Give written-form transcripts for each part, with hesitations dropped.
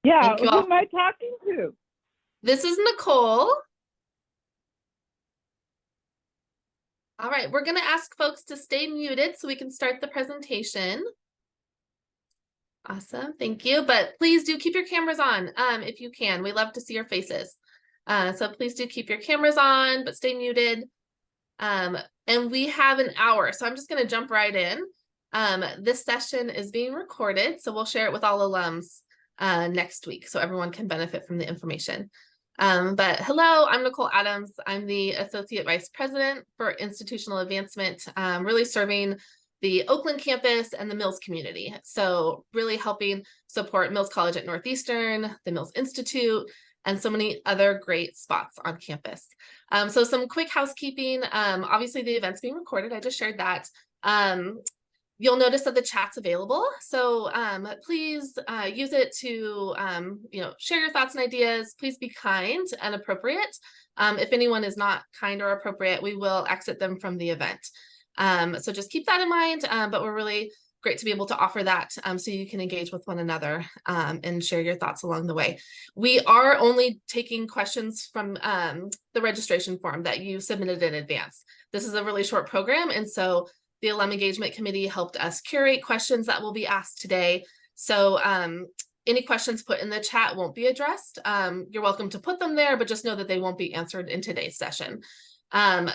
Yeah, Thank you who all. am I talking to? This is Nicole. All right, we're going to ask folks to stay muted so we can start the presentation. Awesome, thank you. But please do keep your cameras on if you can. We love to see your faces. So please do keep your cameras on, but stay muted. And we have an hour, so I'm just going to jump right in. This session is being recorded, so we'll share it with all alums next week so everyone can benefit from the information. But hello, I'm Nicole Adams. I'm the Associate Vice President for Institutional Advancement, really serving the Oakland campus and the Mills community. So really helping support Mills College at Northeastern, the Mills Institute, and so many other great spots on campus. So some quick housekeeping. Obviously the event's being recorded. I just shared that. You'll notice that the chat's available. So please use it to share your thoughts and ideas. Please be kind and appropriate. If anyone is not kind or appropriate, we will exit them from the event. So just keep that in mind, but we're really great to be able to offer that so you can engage with one another and share your thoughts along the way. We are only taking questions from the registration form that you submitted in advance. This is a really short program, and so the Alum Engagement Committee helped us curate questions that will be asked today. So any questions put in the chat won't be addressed. You're welcome to put them there, but just know that they won't be answered in today's session.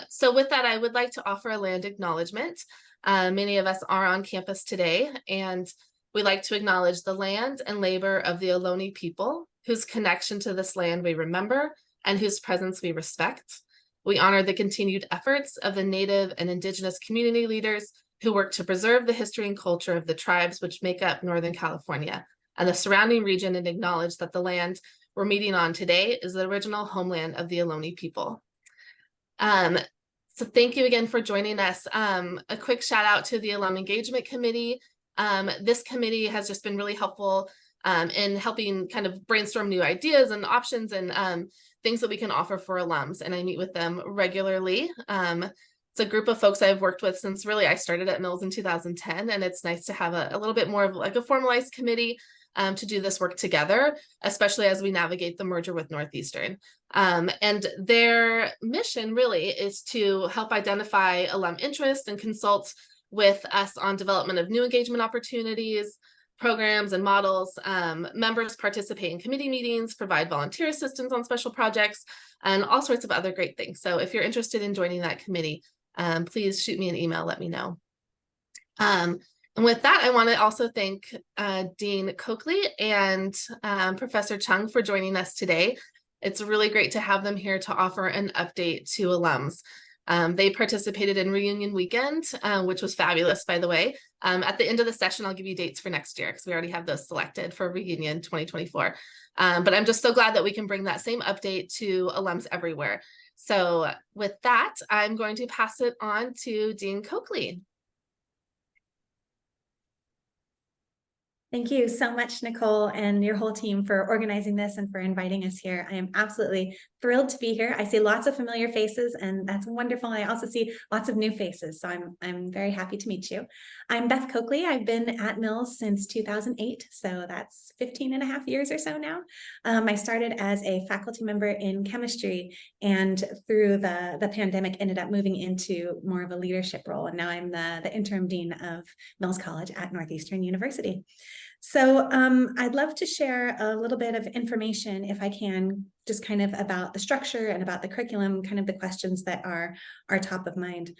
So with that, I would like to offer a land acknowledgement. Many of us are on campus today, and we'd like to acknowledge the land and labor of the Ohlone people, whose connection to this land we remember and whose presence we respect. We honor the continued efforts of the Native and Indigenous community leaders who work to preserve the history and culture of the tribes which make up Northern California and the surrounding region, and acknowledge that the land we're meeting on today is the original homeland of the Ohlone people. So thank you again for joining us. A quick shout out to the Alum Engagement Committee. This committee has just been really helpful in helping kind of brainstorm new ideas and options and things that we can offer for alums, and I meet with them regularly. It's a group of folks I've worked with since really I started at Mills in 2010, and it's nice to have a little bit more of like a formalized committee to do this work together, especially as we navigate the merger with Northeastern. And their mission really is to help identify alum interest and consult with us on development of new engagement opportunities, programs and models. Members participate in committee meetings, provide volunteer assistance on special projects, and all sorts of other great things. So if you're interested in joining that committee, please shoot me an email, let me know. And with that, I want to also thank Dean Kochly and Professor Chung for joining us today. It's really great to have them here to offer an update to alums. They participated in Reunion Weekend, which was fabulous, by the way. At the end of the session, I'll give you dates for next year because we already have those selected for Reunion 2024. But I'm just so glad that we can bring that same update to alums everywhere. So with that, I'm going to pass it on to Dean Kochly. Thank you so much, Nicole, and your whole team for organizing this and for inviting us here. I am absolutely thrilled to be here. I see lots of familiar faces, and that's wonderful. I also see lots of new faces, so I'm very happy to meet you. I'm Beth Kochly. I've been at Mills since 2008, so that's 15 and a half years or so now. I started as a faculty member in chemistry, and through the pandemic ended up moving into more of a leadership role, and now I'm the interim dean of Mills College at Northeastern University. So I'd love to share a little bit of information, if I can, just kind of about the structure and about the curriculum, kind of the questions that are top of mind.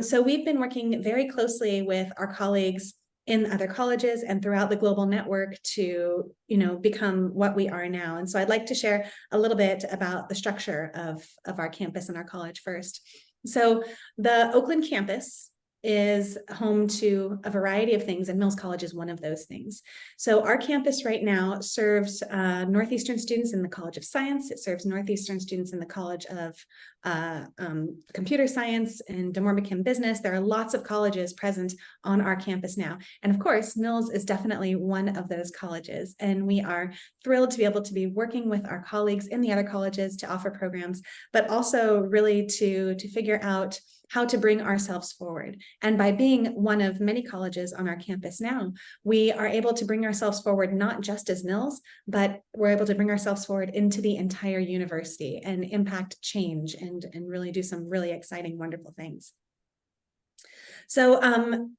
So we've been working very closely with our colleagues in other colleges and throughout the global network to, become what we are now. And so I'd like to share a little bit about the structure of our campus and our college first. So the Oakland campus is home to a variety of things, and Mills College is one of those things. So our campus right now serves Northeastern students in the College of Science. It serves Northeastern students in the College of Computer Science and DeMoore-McKim Business. There are lots of colleges present on our campus now. And of course, Mills is definitely one of those colleges. And we are thrilled to be able to be working with our colleagues in the other colleges to offer programs, but also really to figure out how to bring ourselves forward. And by being one of many colleges on our campus now, we are able to bring ourselves forward not just as Mills, but we're able to bring ourselves forward into the entire university and impact change and really do some really exciting, wonderful things. So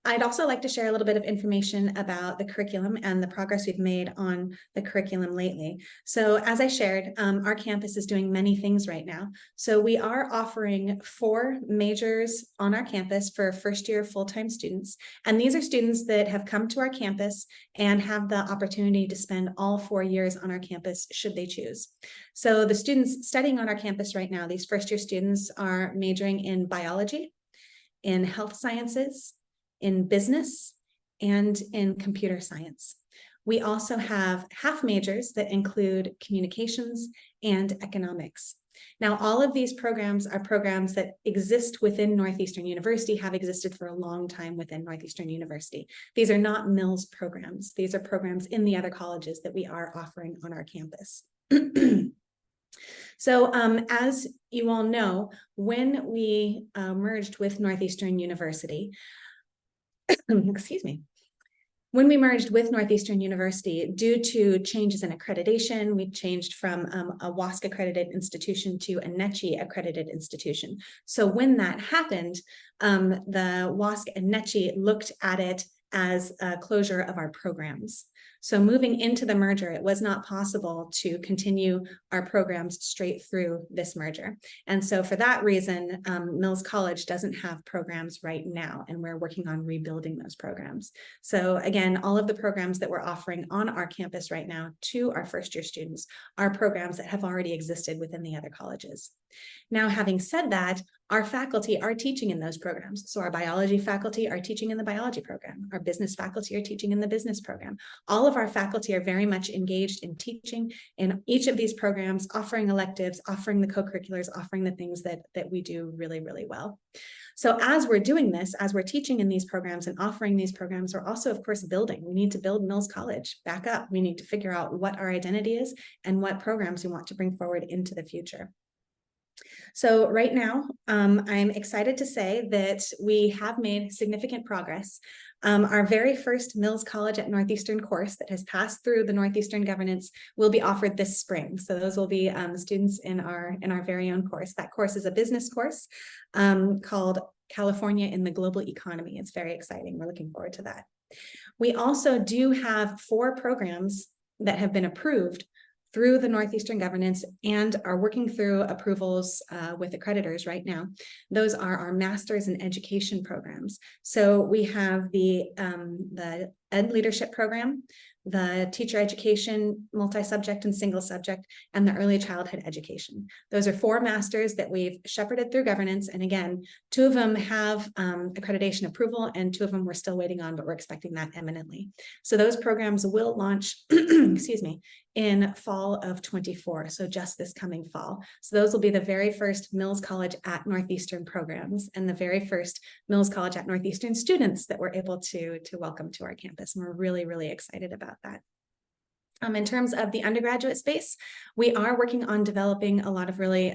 I'd also like to share a little bit of information about the curriculum and the progress we've made on the curriculum lately. So as I shared, our campus is doing many things right now. So we are offering 4 majors on our campus for first-year full-time students. And these are students that have come to our campus and have the opportunity to spend all 4 years on our campus should they choose. So the students studying on our campus right now, these first-year students are majoring in biology, in health sciences, in business, and in computer science. We also have half majors that include communications and economics. Now, all of these programs are programs that exist within Northeastern University, have existed for a long time within Northeastern University. These are not Mills programs. These are programs in the other colleges that we are offering on our campus. So as you all know, when we merged with Northeastern University, excuse me, when we merged with Northeastern University, due to changes in accreditation, we changed from a WASC accredited institution to a NECHI accredited institution. So when that happened, the WASC and NECHI looked at it as a closure of our programs. So moving into the merger, it was not possible to continue our programs straight through this merger. And so for that reason, Mills College doesn't have programs right now, and we're working on rebuilding those programs. So again, all of the programs that we're offering on our campus right now to our first-year students are programs that have already existed within the other colleges. Now, having said that, our faculty are teaching in those programs. So our biology faculty are teaching in the biology program. Our business faculty are teaching in the business program. All of our faculty are very much engaged in teaching in each of these programs, offering electives, offering the co-curriculars, offering the things that we do really, really well. So as we're doing this, as we're teaching in these programs and offering these programs, we're also, of course, building. We need to build Mills College back up. We need to figure out what our identity is and what programs we want to bring forward into the future. So right now, I'm excited to say that we have made significant progress. Our very first Mills College at Northeastern course that has passed through the Northeastern governance will be offered this spring. So those will be students in our very own course. That course is a business course called California in the Global Economy. It's very exciting. We're looking forward to that. We also do have 4 programs that have been approved through the Northeastern governance and are working through approvals with accreditors right now. Those are our Masters in Education programs. So we have the Ed Leadership Program, the Teacher Education, Multi-Subject and Single Subject, and the Early Childhood Education. Those are 4 masters that we've shepherded through governance. And again, 2 of them have accreditation approval and 2 of them we're still waiting on, but we're expecting that imminently. So those programs will launch, excuse me, in fall of 24, so just this coming fall. So those will be the very first Mills College at Northeastern programs and the very first Mills College at Northeastern students that we're able to welcome to our campus. And we're really, really excited about that. In terms of the undergraduate space, we are working on developing a lot of really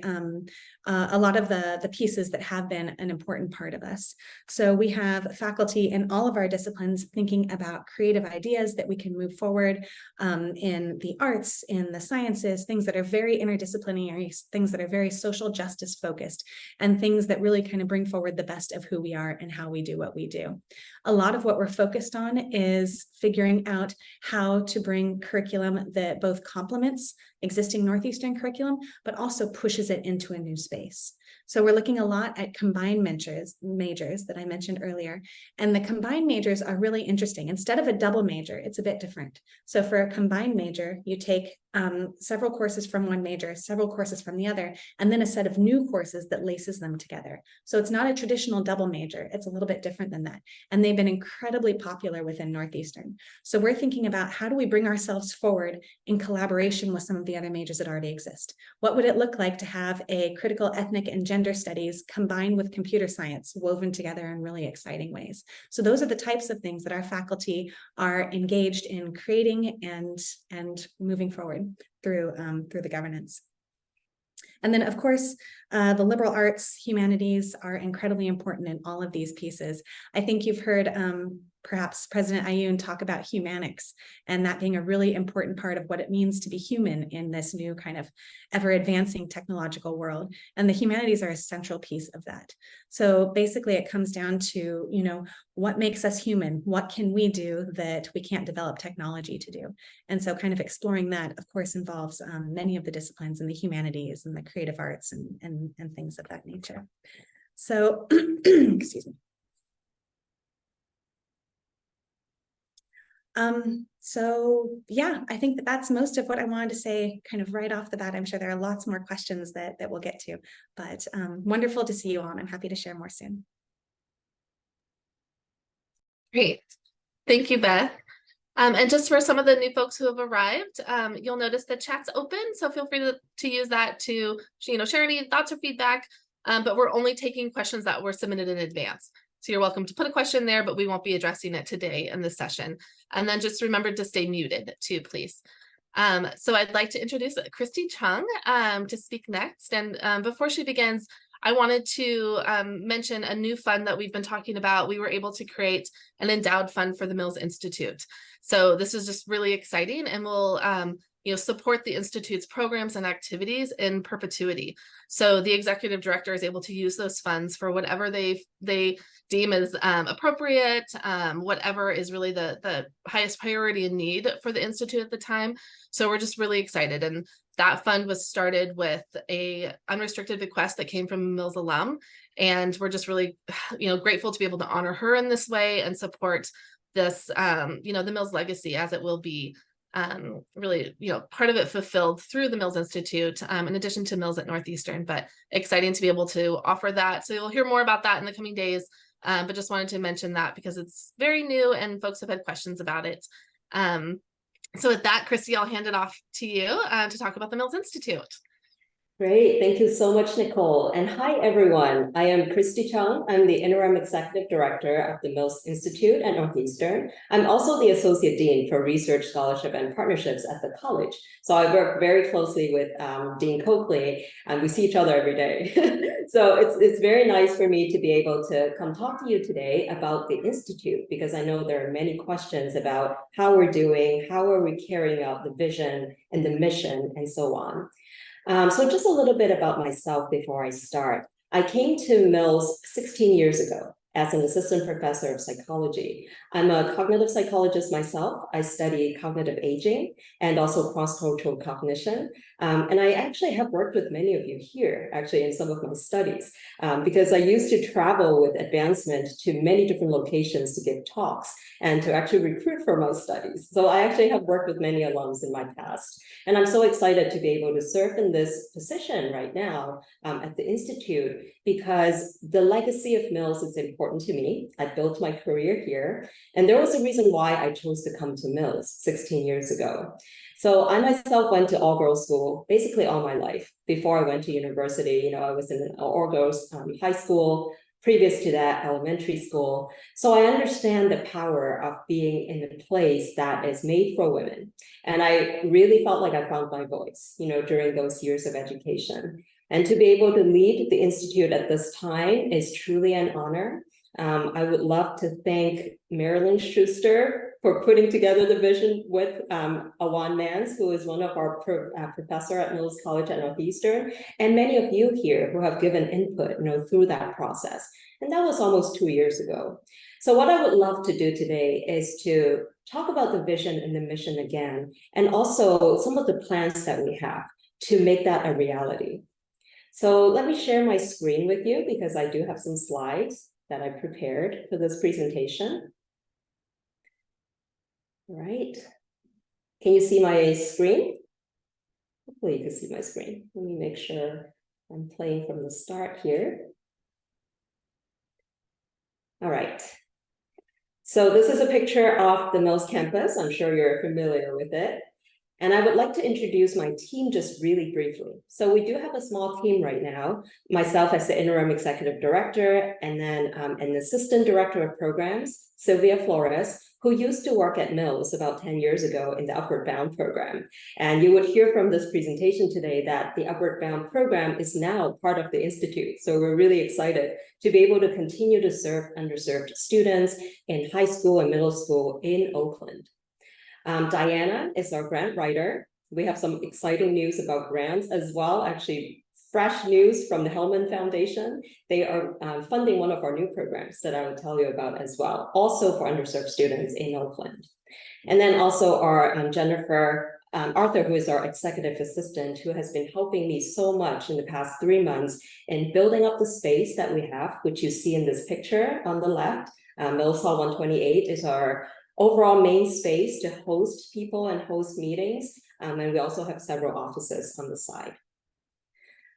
a lot of the pieces that have been an important part of us. So we have faculty in all of our disciplines thinking about creative ideas that we can move forward in the arts, in the sciences, things that are very interdisciplinary, things that are very social justice focused, and things that really kind of bring forward the best of who we are and how we do what we do. A lot of what we're focused on is figuring out how to bring curriculum that both complements existing Northeastern curriculum, but also pushes it into a new space. So we're looking a lot at combined majors that I mentioned earlier. And the combined majors are really interesting. Instead of a double major, it's a bit different. So for a combined major, you take several courses from one major, several courses from the other, and then a set of new courses that laces them together. So it's not a traditional double major. It's a little bit different than that. And they've been incredibly popular within Northeastern. So we're thinking about how do we bring ourselves forward in collaboration with some of the other majors that already exist. What would it look like to have a critical ethnic and gender studies combined with computer science woven together in really exciting ways? So those are the types of things that our faculty are engaged in creating and moving forward through the governance. And then, of course, the liberal arts, humanities are incredibly important in all of these pieces. I think you've heard perhaps President Ayoun talk about humanics, and that being a really important part of what it means to be human in this new kind of ever advancing technological world. And the humanities are a central piece of that. So basically it comes down to, you know, what makes us human? What can we do that we can't develop technology to do? And so kind of exploring that, of course, involves many of the disciplines in the humanities and the creative arts and things of that nature. So, excuse me. So yeah, I think that that's most of what I wanted to say kind of right off the bat. I'm sure there are lots more questions that we'll get to, but wonderful to see you all, and I'm happy to share more soon. Great. Thank you, Beth. And just for some of the new folks who have arrived, you'll notice the chat's open, so feel free to use that to, you know, share any thoughts or feedback, but we're only taking questions that were submitted in advance. So you're welcome to put a question there, but we won't be addressing it today in this session. And then just remember to stay muted too, please. So I'd like to introduce Christie Chung to speak next. And before she begins, I wanted to mention a new fund that we've been talking about. We were able to create an endowed fund for the Mills Institute. So this is just really exciting, and will support the Institute's programs and activities in perpetuity. So the executive director is able to use those funds for whatever they deem as appropriate, whatever is really the highest priority and need for the Institute at the time. So we're just really excited. And that fund was started with a unrestricted request that came from a Mills alum. And we're just really, grateful to be able to honor her in this way and support this, the Mills legacy, as it will be really, part of it fulfilled through the Mills Institute, in addition to Mills at Northeastern, but exciting to be able to offer that. So you'll hear more about that in the coming days, but just wanted to mention that because it's very new and folks have had questions about it. So with that, Christie, I'll hand it off to you to talk about the Mills Institute. Great. Thank you so much, Nicole. And hi, everyone. I am Christie Chung. I'm the interim executive director of the Mills Institute at Northeastern. I'm also the associate dean for research, scholarship, and partnerships at the college. So I work very closely with Dean Kochly, and we see each other every day. So it's very nice for me to be able to come talk to you today about the Institute, because I know there are many questions about how we're doing, how are we carrying out the vision and the mission, and so on. So just a little bit about myself before I start. I came to Mills 16 years ago as an assistant professor of psychology. I'm a cognitive psychologist myself. I study cognitive aging and also cross-cultural cognition. And I actually have worked with many of you here, actually, in some of my studies, because I used to travel with advancement to many different locations to give talks and to actually recruit for my studies. So I actually have worked with many alums in my past. And I'm so excited to be able to serve in this position right now at the Institute, because the legacy of Mills is important to me. I built my career here, and there was a reason why I chose to come to Mills 16 years ago. So I myself went to all-girls school basically all my life. Before I went to university, I was in an all-girls high school. Previous to that, elementary school. So I understand the power of being in a place that is made for women. And I really felt like I found my voice, during those years of education. And to be able to lead the Institute at this time is truly an honor. I would love to thank Marilyn Schuster for putting together the vision with Awan Mans, who is one of our professor at Mills College at Northeastern, and many of you here who have given input, through that process. And that was almost 2 years ago. So what I would love to do today is to talk about the vision and the mission again, and also some of the plans that we have to make that a reality. So let me share my screen with you, because I do have some slides that I prepared for this presentation. All right. Can you see my screen? Hopefully you can see my screen. Let me make sure I'm playing from the start here. All right. So this is a picture of the Mills campus. I'm sure you're familiar with it. And I would like to introduce my team just really briefly. So we do have a small team right now, myself as the interim executive director, and then an assistant director of programs, Sylvia Flores, who used to work at Mills about 10 years ago in the Upward Bound program. And you would hear from this presentation today that the Upward Bound program is now part of the Institute. So we're really excited to be able to continue to serve underserved students in high school and middle school in Oakland. Diana is our grant writer. We have some exciting news about grants as well, actually fresh news from the Hellman Foundation. They are funding one of our new programs that I will tell you about as well, also for underserved students in Oakland. And then also our Jennifer Arthur, who is our executive assistant, who has been helping me so much in the past 3 months in building up the space that we have, which you see in this picture on the left. Mills Hall 128 is our overall main space to host people and host meetings. And we also have several offices on the side.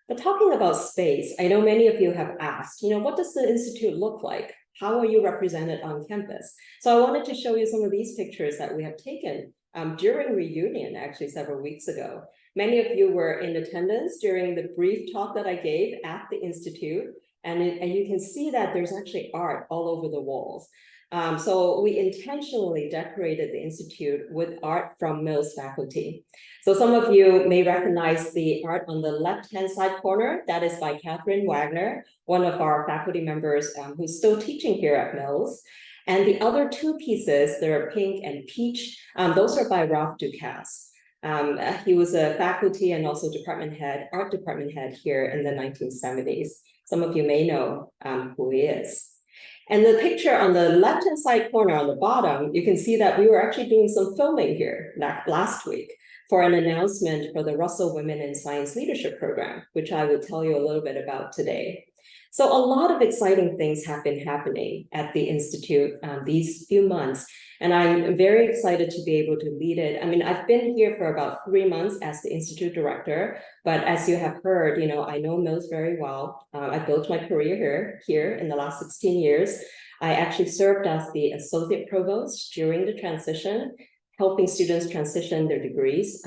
But talking about space, I know many of you have asked, what does the Institute look like? How are you represented on campus? So I wanted to show you some of these pictures that we have taken during reunion, actually several weeks ago. Many of you were in attendance during the brief talk that I gave at the Institute, and you can see that there's actually art all over the walls. So we intentionally decorated the Institute with art from Mills faculty. So some of you may recognize the art on the left-hand side corner. That is by Catherine Wagner, one of our faculty members who's still teaching here at Mills. And the other two pieces, they're pink and peach, those are by Ralph Ducasse. He was a faculty and also art department head here in the 1970s. Some of you may know who he is. And the picture on the left-hand side corner on the bottom, you can see that we were actually doing some filming here last week for an announcement for the Russell Women in Science Leadership Program, which I will tell you a little bit about today. So a lot of exciting things have been happening at the Institute these few months, and I'm very excited to be able to lead it. I mean, I've been here for about 3 months as the Institute director, but as you have heard, I know Mills very well. I built my career here in the last 16 years. I actually served as the associate provost during the transition, helping students transition their degrees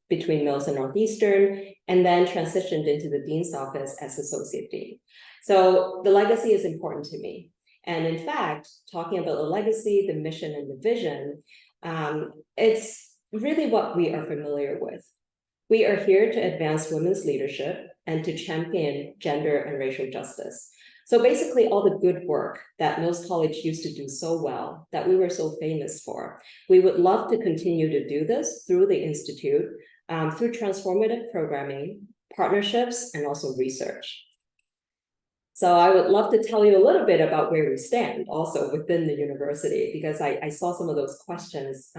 between Mills and Northeastern, and then transitioned into the dean's office as associate dean. So the legacy is important to me. And in fact, talking about the legacy, the mission, and the vision, it's really what we are familiar with. We are here to advance women's leadership and to champion gender and racial justice. So basically all the good work that Mills College used to do so well, that we were so famous for, we would love to continue to do this through the Institute, through transformative programming, partnerships, and also research. So I would love to tell you a little bit about where we stand also within the university, because I saw some of those questions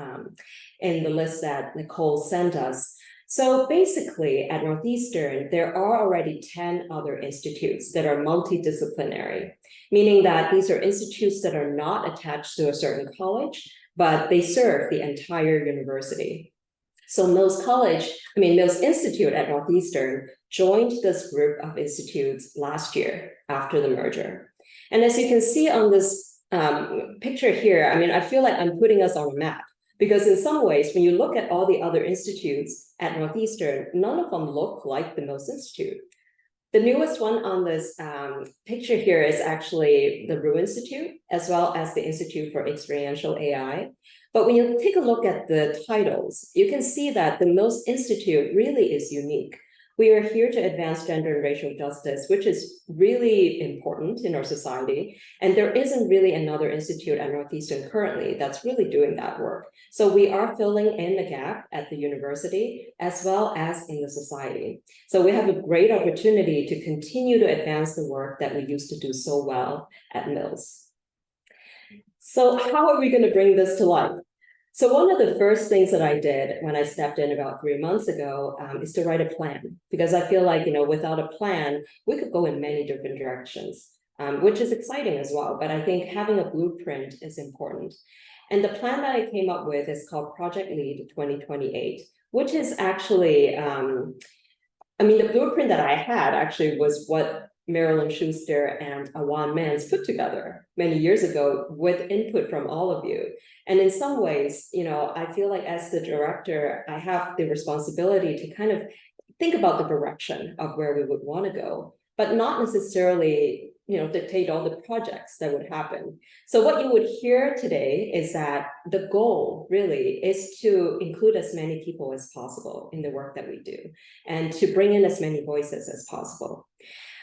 in the list that Nicole sent us. So basically at Northeastern, there are already 10 other institutes that are multidisciplinary, meaning that these are institutes that are not attached to a certain college, but they serve the entire university. So Mills Institute at Northeastern joined this group of institutes last year after the merger. And as you can see on this picture here, I feel like I'm putting us on a map, because in some ways, when you look at all the other institutes at Northeastern, none of them look like the Mills Institute. The newest one on this picture here is actually the Rue Institute, as well as the Institute for Experiential AI. But when you take a look at the titles, you can see that the Mills Institute really is unique. We are here to advance gender and racial justice, which is really important in our society. And there isn't really another institute at Northeastern currently that's really doing that work. So we are filling in the gap at the university as well as in the society. So we have a great opportunity to continue to advance the work that we used to do so well at Mills. So how are we going to bring this to life? So one of the first things that I did when I stepped in about 3 months ago is to write a plan, because I feel like, without a plan, we could go in many different directions, which is exciting as well. But I think having a blueprint is important. And the plan that I came up with is called Project Lead 2028, which is actually, the blueprint that I had actually was what Marilyn Schuster and Awan Mans put together many years ago with input from all of you. And in some ways, I feel like as the director, I have the responsibility to kind of think about the direction of where we would want to go, but not necessarily, dictate all the projects that would happen. So what you would hear today is that the goal really is to include as many people as possible in the work that we do and to bring in as many voices as possible.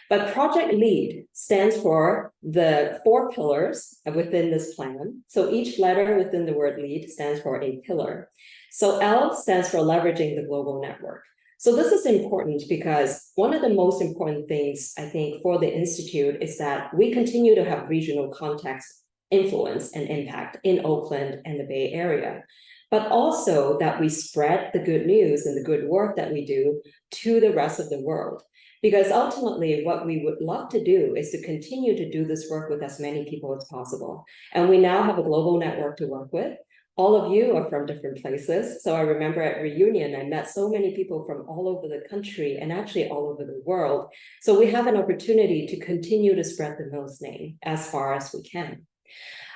But Project LEAD stands for the 4 pillars within this plan. So each letter within the word LEAD stands for a pillar. So L stands for leveraging the global network. So this is important because one of the most important things, I think, for the Institute is that we continue to have regional context, influence, and impact in Oakland and the Bay Area, but also that we spread the good news and the good work that we do to the rest of the world. Because ultimately, what we would love to do is to continue to do this work with as many people as possible. And we now have a global network to work with. All of you are from different places. So I remember at Reunion, I met so many people from all over the country and actually all over the world. So we have an opportunity to continue to spread the Mills name as far as we can.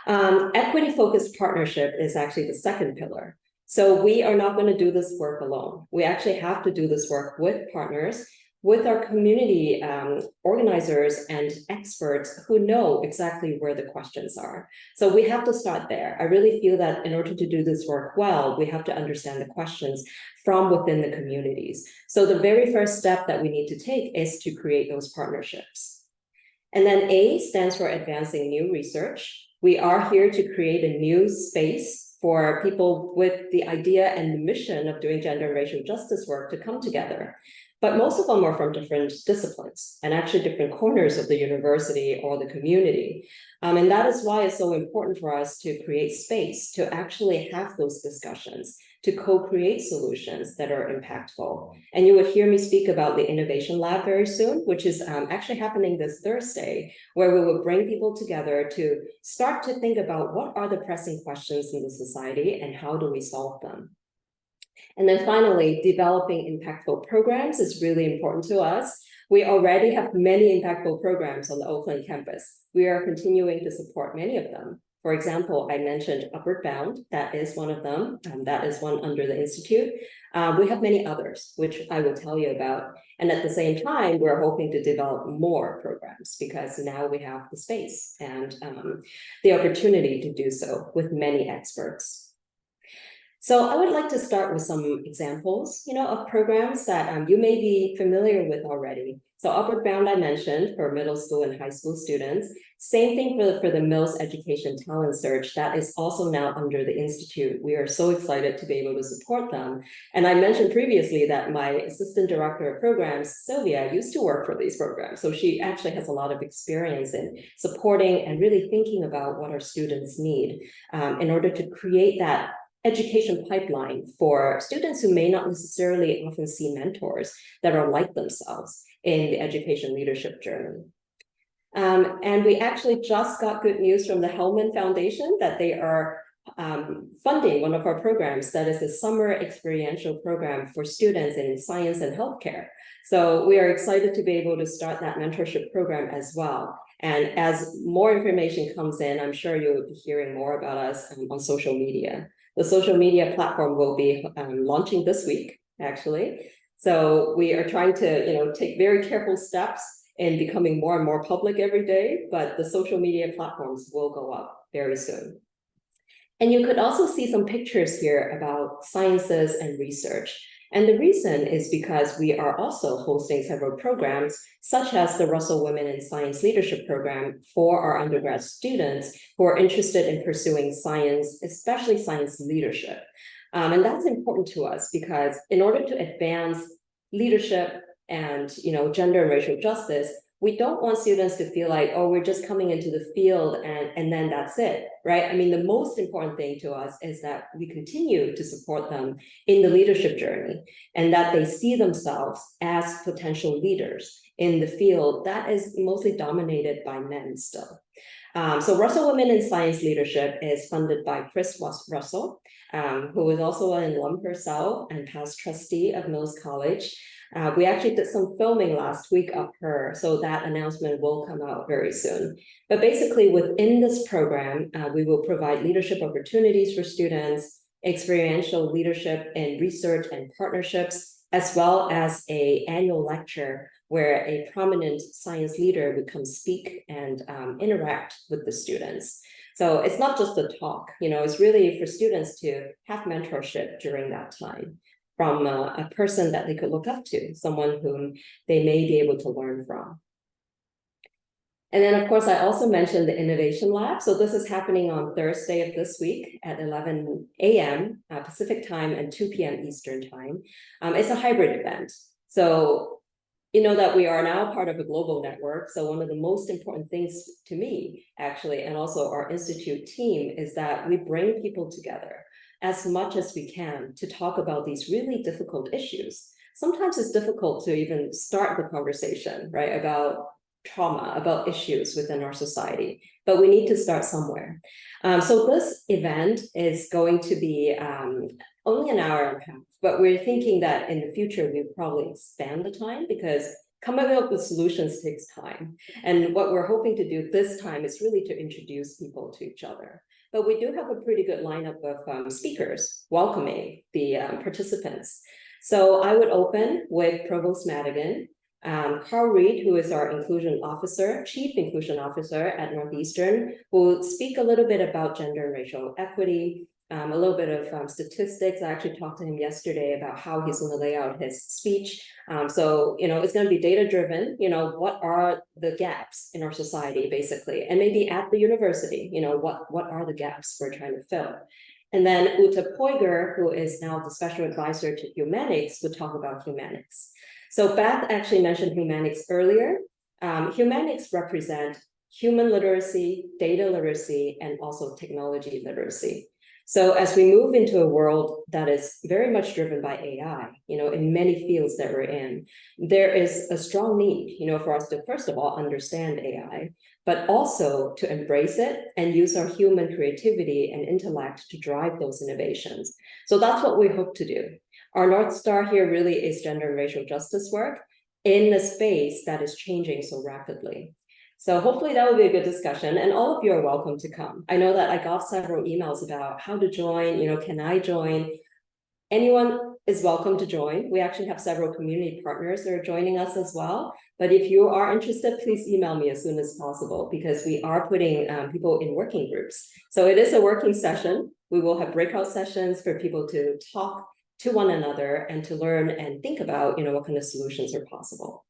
Equity-focused partnership is actually the second pillar. So we are not going to do this work alone. We actually have to do this work with partners, with our community organizers and experts who know exactly where the questions are. So we have to start there. I really feel that in order to do this work well, we have to understand the questions from within the communities. So the very first step that we need to take is to create those partnerships. And then A stands for advancing new research. We are here to create a new space for people with the idea and the mission of doing gender and racial justice work to come together. But most of them are from different disciplines and actually different corners of the university or the community. And that is why it's so important for us to create space to actually have those discussions, to co-create solutions that are impactful. And you would hear me speak about the Innovation Lab very soon, which is actually happening this Thursday, where we will bring people together to start to think about what are the pressing questions in the society and how do we solve them. And then finally, developing impactful programs is really important to us. We already have many impactful programs on the Oakland campus. We are continuing to support many of them. For example, I mentioned Upward Bound. That is one of them. That is one under the Institute. We have many others, which I will tell you about. And at the same time, we're hoping to develop more programs because now we have the space and the opportunity to do so with many experts. So I would like to start with some examples, of programs that you may be familiar with already. So Upward Bound I mentioned for middle school and high school students. Same thing for the Mills Education Talent Search that is also now under the Institute. We are so excited to be able to support them. And I mentioned previously that my assistant director of programs, Sylvia, used to work for these programs. So she actually has a lot of experience in supporting and really thinking about what our students need in order to create that education pipeline for students who may not necessarily often see mentors that are like themselves in the education leadership journey. And we actually just got good news from the Hellman Foundation that they are funding one of our programs that is a summer experiential program for students in science and healthcare. So we are excited to be able to start that mentorship program as well. And as more information comes in, I'm sure you will be hearing more about us on social media. The social media platform will be launching this week, actually. So we are trying to, take very careful steps in becoming more and more public every day, but the social media platforms will go up very soon. And you could also see some pictures here about sciences and research. And the reason is because we are also hosting several programs, such as the Russell Women in Science Leadership Program for our undergrad students who are interested in pursuing science, especially science leadership. And that's important to us because in order to advance leadership and gender and racial justice, we don't want students to feel like, oh, we're just coming into the field and then that's it, right? I mean, the most important thing to us is that we continue to support them in the leadership journey and that they see themselves as potential leaders in the field that is mostly dominated by men still. So Russell Women in Science Leadership is funded by Chris Russell, who is also an alum herself and past trustee of Mills College. We actually did some filming last week of her, so that announcement will come out very soon. But basically within this program, we will provide leadership opportunities for students, experiential leadership in research and partnerships, as well as an annual lecture where a prominent science leader would come speak and interact with the students. So it's not just a talk, it's really for students to have mentorship during that time from a person that they could look up to, someone whom they may be able to learn from. And then, of course, I also mentioned the Innovation Lab. So this is happening on Thursday of this week at 11 a.m. Pacific time and 2 p.m. Eastern time. It's a hybrid event. So you know that we are now part of a global network. So one of the most important things to me, actually, and also our institute team, is that we bring people together as much as we can to talk about these really difficult issues. Sometimes it's difficult to even start the conversation, right, about trauma, about issues within our society, but we need to start somewhere. So this event is going to be only an hour and a half, but we're thinking that in the future, we'll probably expand the time because coming up with solutions takes time. And what we're hoping to do this time is really to introduce people to each other. But we do have a pretty good lineup of speakers welcoming the participants. So I would open with Provost Madigan, Carl Reed, who is our inclusion officer, chief inclusion officer at Northeastern, will speak a little bit about gender and racial equity, a little bit of statistics. I actually talked to him yesterday about how he's going to lay out his speech. So, it's going to be data driven. What are the gaps in our society, basically, and maybe at the university, what are the gaps we're trying to fill? And then Uta Poiger, who is now the special advisor to Humanics, will talk about Humanics. So Beth actually mentioned Humanics earlier. Humanics represent human literacy, data literacy, and also technology literacy. So as we move into a world that is very much driven by AI, in many fields that we're in, there is a strong need, for us to, first of all, understand AI, but also to embrace it and use our human creativity and intellect to drive those innovations. So that's what we hope to do. Our North Star here really is gender and racial justice work in a space that is changing so rapidly. So hopefully that will be a good discussion, and all of you are welcome to come. I know that I got several emails about how to join, can I join? Anyone is welcome to join. We actually have several community partners that are joining us as well. But if you are interested, please email me as soon as possible because we are putting people in working groups. So it is a working session. We will have breakout sessions for people to talk to one another and to learn and think about, what kind of solutions are possible.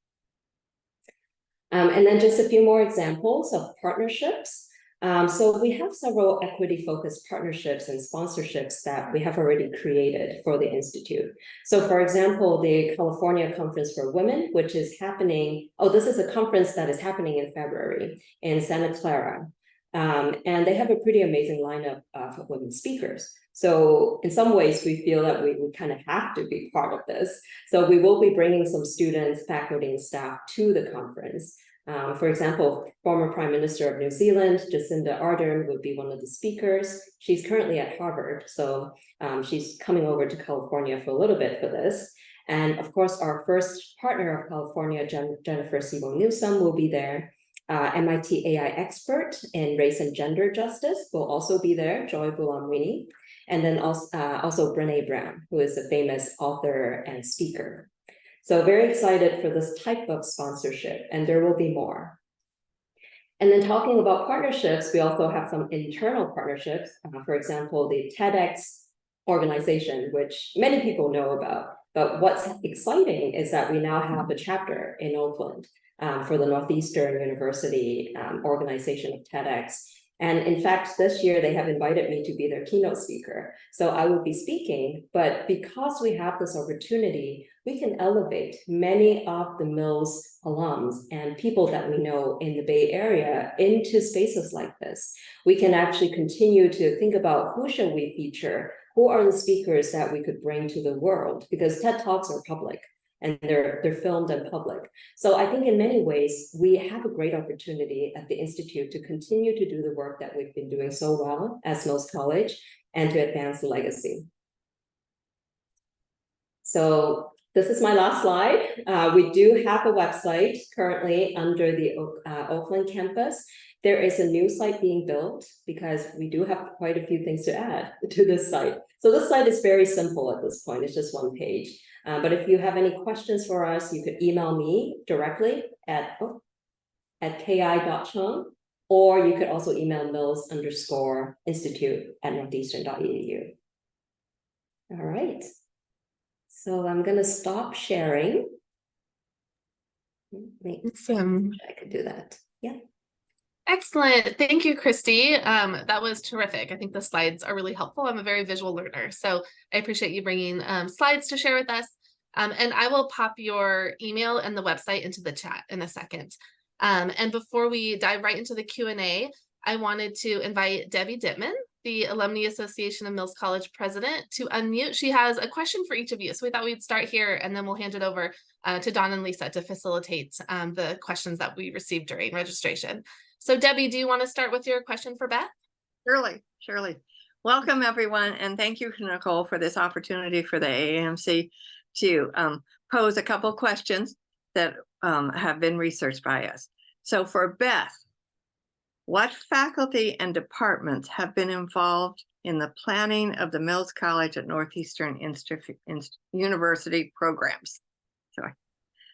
And then just a few more examples of partnerships. So we have several equity-focused partnerships and sponsorships that we have already created for the Institute. So for example, the California Conference for Women, which is happening, this is a conference that is happening in February in Santa Clara. And they have a pretty amazing lineup of women speakers. So in some ways, we feel that we kind of have to be part of this. So we will be bringing some students, faculty, and staff to the conference. For example, former Prime Minister of New Zealand, Jacinda Ardern, would be one of the speakers. She's currently at Harvard, so she's coming over to California for a little bit for this. And of course, our first partner of California, Jennifer Siebel Newsome, will be there. MIT AI expert in race and gender justice will also be there, Joy Bulamwini. And then also Brené Brown, who is a famous author and speaker. So very excited for this type of sponsorship, and there will be more. And then talking about partnerships, we also have some internal partnerships. For example, the TEDx organization, which many people know about. But what's exciting is that we now have a chapter in Oakland for the Northeastern University organization of TEDx. And in fact, this year they have invited me to be their keynote speaker. So I will be speaking, but because we have this opportunity, we can elevate many of the Mills alums and people that we know in the Bay Area into spaces like this. We can actually continue to think about who should we feature, who are the speakers that we could bring to the world, because TED Talks are public. And they're filmed and public. So I think in many ways, we have a great opportunity at the Institute to continue to do the work that we've been doing so well as Mills College and to advance the legacy. So this is my last slide. We do have a website currently under the Oakland campus. There is a new site being built because we do have quite a few things to add to this site. So this site is very simple at this point. It's just one page. But if you have any questions for us, you could email me directly at ki.chung, or you could also email mills_institute@northeastern.edu. All right. So I'm going to stop sharing. Awesome. I could do that. Yeah. Excellent. Thank you, Christie. That was terrific. I think the slides are really helpful. I'm a very visual learner, so I appreciate you bringing slides to share with us. And I will pop your email and the website into the chat in a second. And before we dive right into the Q&A, I wanted to invite Debbie Dittman, the Alumni Association of Mills College president, to unmute. She has a question for each of you. So we thought we'd start here and then we'll hand it over to Don and Lisa to facilitate the questions that we received during registration. So Debbie, do you want to start with your question for Beth? Surely. Welcome everyone, and thank you, Nicole, for this opportunity for the AAMC to pose a couple questions that have been researched by us. So for Beth, what faculty and departments have been involved in the planning of the Mills College at Northeastern University programs? Sorry.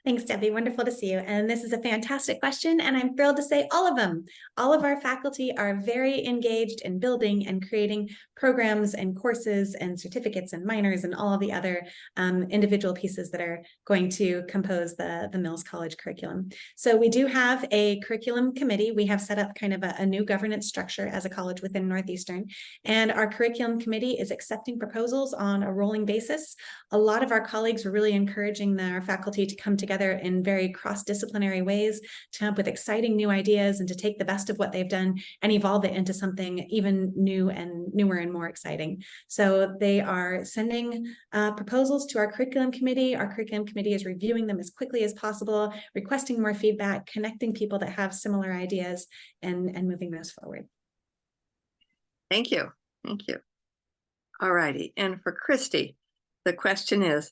Thanks, Debbie. Wonderful to see you. And this is a fantastic question. And I'm thrilled to say all of them. All of our faculty are very engaged in building and creating programs and courses and certificates and minors and all of the other individual pieces that are going to compose the Mills College curriculum. So we do have a curriculum committee. We have set up kind of a new governance structure as a college within Northeastern. And our curriculum committee is accepting proposals on a rolling basis. A lot of our colleagues are really encouraging our faculty to come together in very cross-disciplinary ways to come up with exciting new ideas and to take the best of what they've done and evolve it into something even new and newer and more exciting. So they are sending proposals to our curriculum committee. Our curriculum committee is reviewing them as quickly as possible, requesting more feedback, connecting people that have similar ideas and moving those forward. Thank you. All righty. And for Christie, the question is,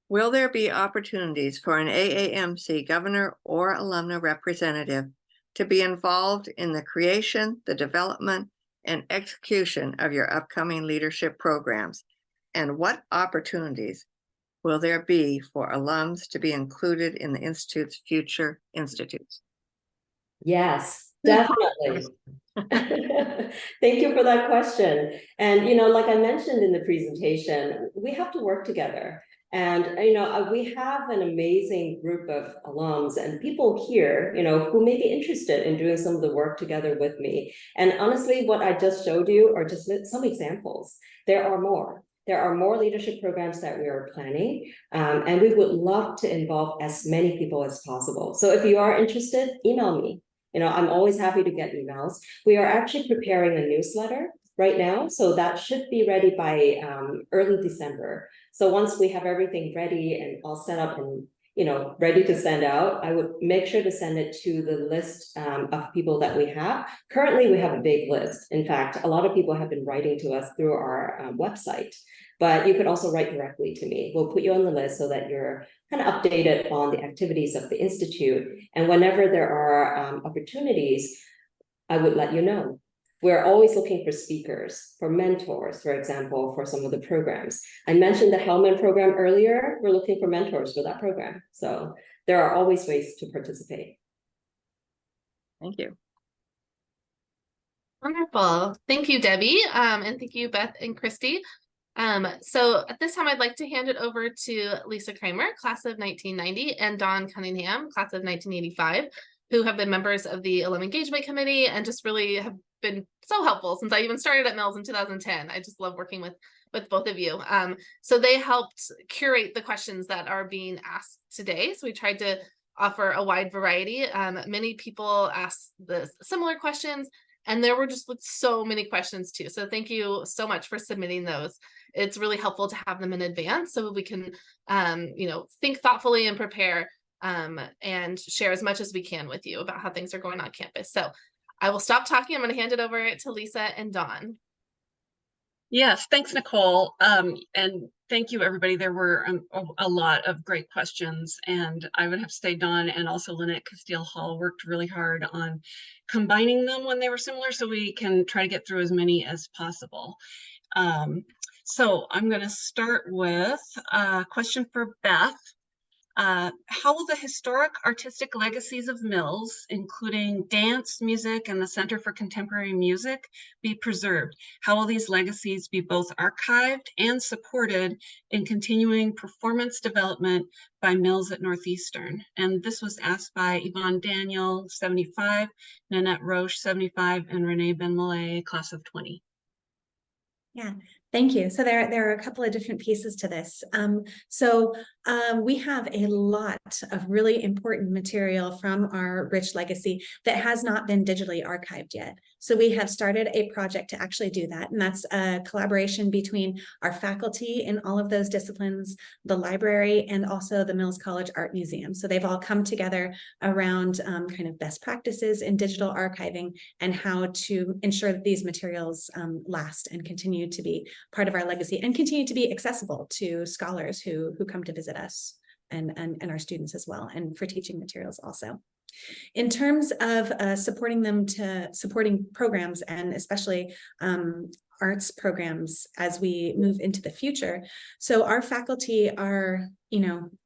will there be opportunities for an AAMC governor or alumna representative to be involved in the creation, the development, and execution of your upcoming leadership programs? And what opportunities will there be for alums to be included in the Institute's future institutes? Yes, definitely. Thank you for that question. And, like I mentioned in the presentation, we have to work together. And, we have an amazing group of alums and people here, who may be interested in doing some of the work together with me. And honestly, what I just showed you are just some examples. There are more. There are more leadership programs that we are planning, and we would love to involve as many people as possible. So if you are interested, email me. I'm always happy to get emails. We are actually preparing a newsletter right now, so that should be ready by early December. So once we have everything ready and all set up and ready to send out, I would make sure to send it to the list of people that we have. Currently, we have a big list. In fact, a lot of people have been writing to us through our website, but you could also write directly to me. We'll put you on the list so that you're kind of updated on the activities of the Institute. And whenever there are opportunities, I would let you know. We're always looking for speakers, for mentors, for example, for some of the programs. I mentioned the Hellman program earlier. We're looking for mentors for that program. So there are always ways to participate. Thank you. Wonderful. Thank you, Debbie. And thank you, Beth and Christie. So at this time, I'd like to hand it over to Lisa Kramer, class of 1990, and Dawn Cunningham, class of 1985, who have been members of the Alum Engagement Committee and just really have been so helpful since I even started at Mills in 2010. I just love working with both of you. So they helped curate the questions that are being asked today. So we tried to offer a wide variety. Many people asked the similar questions, and there were just so many questions too. So thank you so much for submitting those. It's really helpful to have them in advance so we can, think thoughtfully and prepare and share as much as we can with you about how things are going on campus. So I will stop talking. I'm going to hand it over to Lisa and Dawn. Yes, thanks, Nicole. And thank you, everybody. There were a lot of great questions, and I would have to say Dawn and also Lynette Castile-Hall worked really hard on combining them when they were similar, so we can try to get through as many as possible. So I'm going to start with a question for Beth. How will the historic artistic legacies of Mills, including dance, music, and the Center for Contemporary Music, be preserved? How will these legacies be both archived and supported in continuing performance development by Mills at Northeastern? And this was asked by Yvonne Daniel, 75, Nanette Roche, 75, and Renee Ben-Malay, class of 20. Yeah, thank you. So there are a couple of different pieces to this. We have a lot of really important material from our rich legacy that has not been digitally archived yet. So we have started a project to actually do that. And that's a collaboration between our faculty in all of those disciplines, the library, and also the Mills College Art Museum. So they've all come together around kind of best practices in digital archiving and how to ensure that these materials last and continue to be part of our legacy and continue to be accessible to scholars who come to visit us and our students as well, and for teaching materials also. In terms of supporting programs, and especially arts programs as we move into the future. So our faculty are,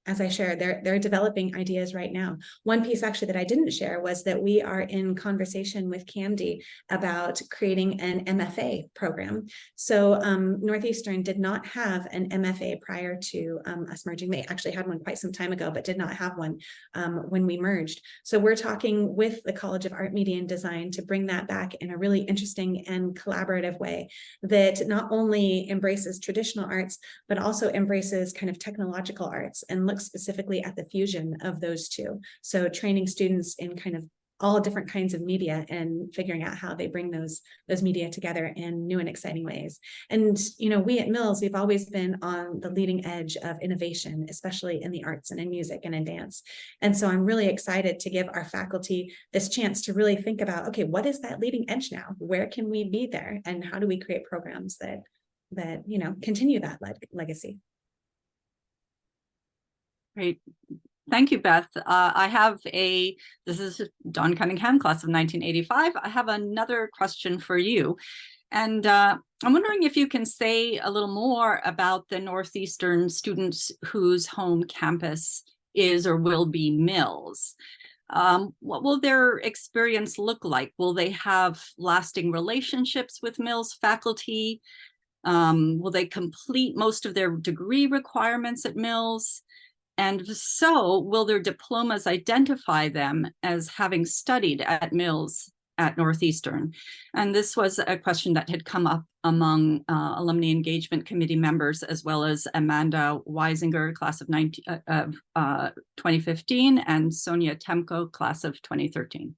as I shared, they're developing ideas right now. One piece actually that I didn't share was that we are in conversation with Candy about creating an MFA program. So Northeastern did not have an MFA prior to us merging. They actually had one quite some time ago, but did not have one when we merged. So we're talking with the College of Art, Media, and Design to bring that back in a really interesting and collaborative way that not only embraces traditional arts, but also embraces kind of technological arts and looks specifically at the fusion of those two. So training students in kind of all different kinds of media and figuring out how they bring those media together in new and exciting ways. And, we at Mills, we've always been on the leading edge of innovation, especially in the arts and in music and in dance. And so I'm really excited to give our faculty this chance to really think about, okay, what is that leading edge now? Where can we be there? And how do we create programs that continue that legacy? Great. Thank you, Beth. This is Dawn Cunningham, class of 1985. I have another question for you. And I'm wondering if you can say a little more about the Northeastern students whose home campus is or will be Mills. What will their experience look like? Will they have lasting relationships with Mills faculty? Will they complete most of their degree requirements at Mills? And if so, will their diplomas identify them as having studied at Mills at Northeastern? And this was a question that had come up among Alumni Engagement Committee members, as well as Amanda Weisinger, class of 2015, and Sonia Temko, class of 2013.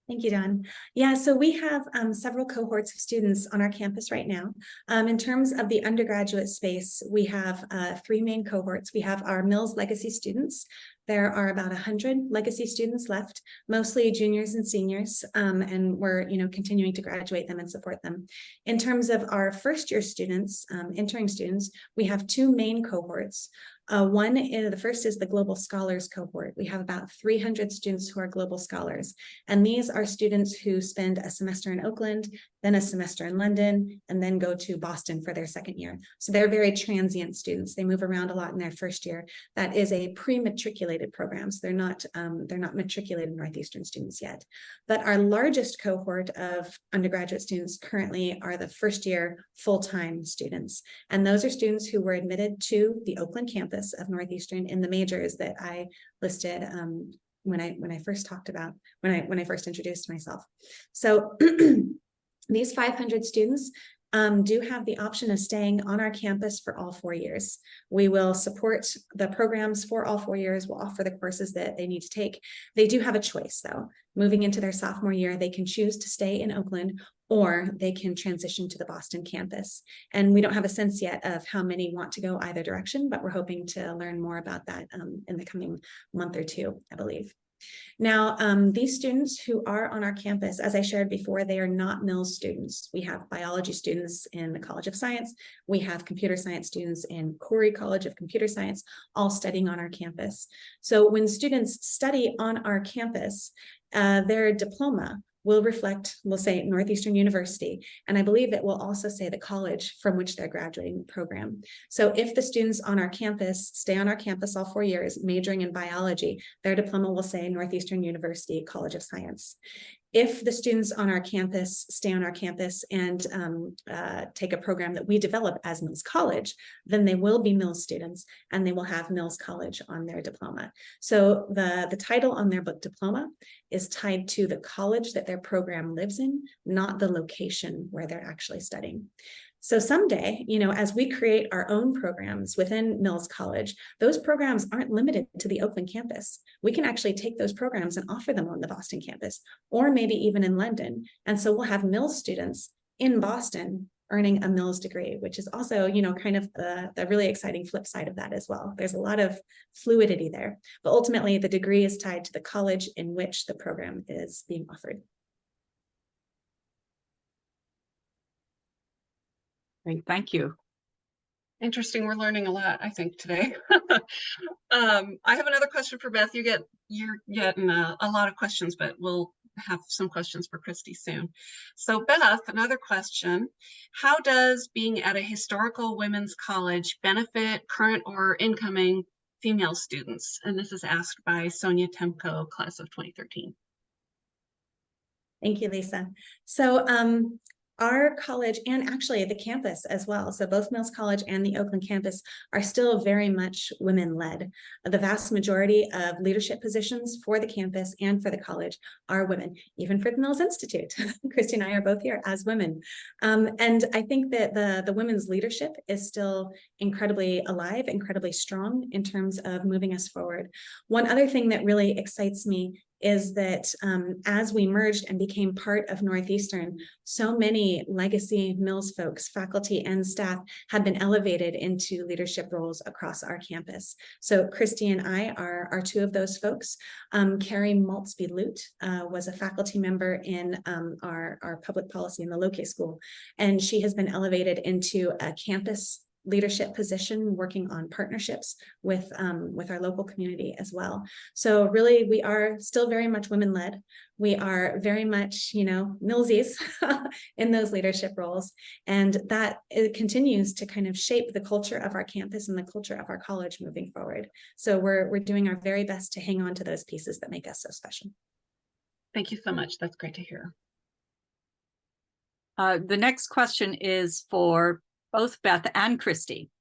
Thank you, Dawn. Yeah, so we have several cohorts of students on our campus right now. In terms of the undergraduate space, we have 3 main cohorts. We have our Mills Legacy students. There are about 100 legacy students left, mostly juniors and seniors, and we're continuing to graduate them and support them. In terms of our first-year students, entering students, we have 2 main cohorts. The first is the Global Scholars cohort. We have about 300 students who are Global Scholars, and these are students who spend a semester in Oakland, then a semester in London, and then go to Boston for their second year. So they're very transient students. They move around a lot in their first year. That is a pre-matriculated program, so they're not matriculated Northeastern students yet. But our largest cohort of undergraduate students currently are the first-year full-time students, and those are students who were admitted to the Oakland campus of Northeastern in the majors that I listed when I first introduced myself. So these 500 students do have the option of staying on our campus for all 4 years. We will support the programs for all 4 years. We'll offer the courses that they need to take. They do have a choice, though. Moving into their sophomore year, they can choose to stay in Oakland, or they can transition to the Boston campus. And we don't have a sense yet of how many want to go either direction, but we're hoping to learn more about that in the coming month or two, I believe. Now, these students who are on our campus, as I shared before, they are not Mills students. We have biology students in the College of Science. We have computer science students in Corey College of Computer Science, all studying on our campus. So when students study on our campus, their diploma will reflect, we'll say Northeastern University, and I believe it will also say the college from which they're graduating the program. So if the students on our campus stay on our campus all 4 years, majoring in biology, their diploma will say Northeastern University College of Science. If the students on our campus stay on our campus and take a program that we develop as Mills College, then they will be Mills students and they will have Mills College on their diploma. So the title on their book diploma is tied to the college that their program lives in, not the location where they're actually studying. So someday, as we create our own programs within Mills College, those programs aren't limited to the Oakland campus. We can actually take those programs and offer them on the Boston campus, or maybe even in London. And so we'll have Mills students in Boston earning a Mills degree, which is also, kind of the really exciting flip side of that as well. There's a lot of fluidity there, but ultimately the degree is tied to the college in which the program is being offered. Great, thank you. Interesting. We're learning a lot, I think, today. I have another question for Beth. You're getting a lot of questions, but we'll have some questions for Christie soon. So Beth, another question. How does being at a historical women's college benefit current or incoming female students? And this is asked by Sonia Temko, class of 2013. Thank you, Lisa. So our college, and actually the campus as well, so both Mills College and the Oakland campus are still very much women-led. The vast majority of leadership positions for the campus and for the college are women, even for the Mills Institute. Christy and I are both here as women. And I think that the women's leadership is still incredibly alive, incredibly strong in terms of moving us forward. One other thing that really excites me is that as we merged and became part of Northeastern, so many legacy Mills folks, faculty and staff, have been elevated into leadership roles across our campus. So Christy and I are two of those folks. Carrie Maltzby-Lute was a faculty member in our public policy in the Loke School, and she has been elevated into a campus leadership position, working on partnerships with our local community as well. So really, we are still very much women-led. We are very much, Millsies in those leadership roles. And that it continues to kind of shape the culture of our campus and the culture of our college moving forward. So we're doing our very best to hang on to those pieces that make us so special. Thank you so much. That's great to hear. The next question is for both Beth and Christy.